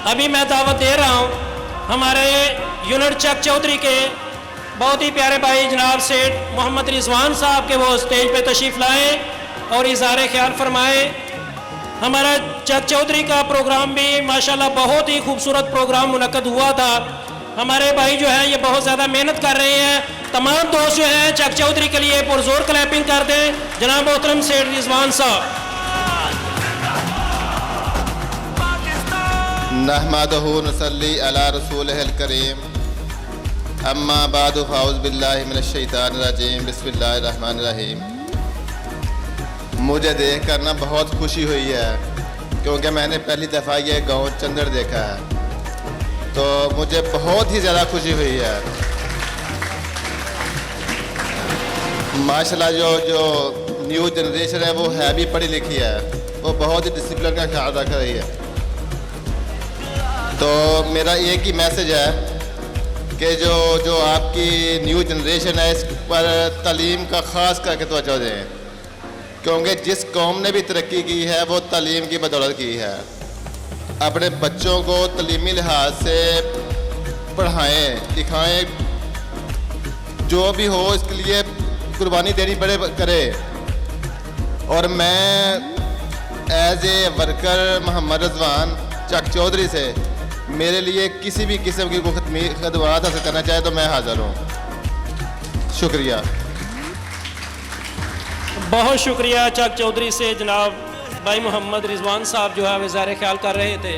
अभी मैं दावत दे रहा हूँ हमारे यूनिट चक चौधरी के बहुत ही प्यारे भाई जनाब सेठ मोहम्मद रिजवान साहब के, वो स्टेज पे तशरीफ़ लाएँ और इज़हार ख्याल फरमाएँ। हमारा चक चौधरी का प्रोग्राम भी माशाल्लाह बहुत ही खूबसूरत प्रोग्राम मुनक्कद हुआ था। हमारे भाई जो है ये बहुत ज़्यादा मेहनत कर रहे हैं। तमाम दोस्त जो हैं चक चौधरी के लिए पुरजोर क्लैपिंग कर दें जनाब मोहतरम सेठ रिजवान साहब। नहमदहु नसल्ली अला रसूलिहिल करीम, अम्मा बादु फ़ाउज़ बिल्लाहि मिनश शैतानिर रजीम, बिस्मिल्लाहिर रहमानिर रहीम। मुझे देख कर ना बहुत खुशी हुई है क्योंकि मैंने पहली दफ़ा ये गाँव चंदड़ देखा है, तो मुझे बहुत ही ज़्यादा खुशी हुई है। माशाल्लाह जो न्यू जनरेशन है वो है भी पढ़ी लिखी है, वो बहुत ही डिसिप्लिन का ख्याल रख रही है। तो मेरा एक ही मैसेज है कि जो आपकी न्यू जनरेशन है इस पर तालीम का ख़ास करके तवज्जो दें, क्योंकि जिस कौम ने भी तरक्की की है वो तालीम की बदौलत की है। अपने बच्चों को तालीमी लिहाज से पढ़ाएं लिखाएं, जो भी हो इसके लिए कुर्बानी देनी पड़े करे। और मैं as a worker Mohammad Rizwan Chak Chaudhary से मेरे लिए किसी भी किस्म की खदमात हासिल करना चाहे तो मैं हाज़िर हूँ। शुक्रिया, बहुत शुक्रिया चक चौधरी से जनाब भाई मोहम्मद रिजवान साहब जो है इज़हार ख्याल कर रहे थे।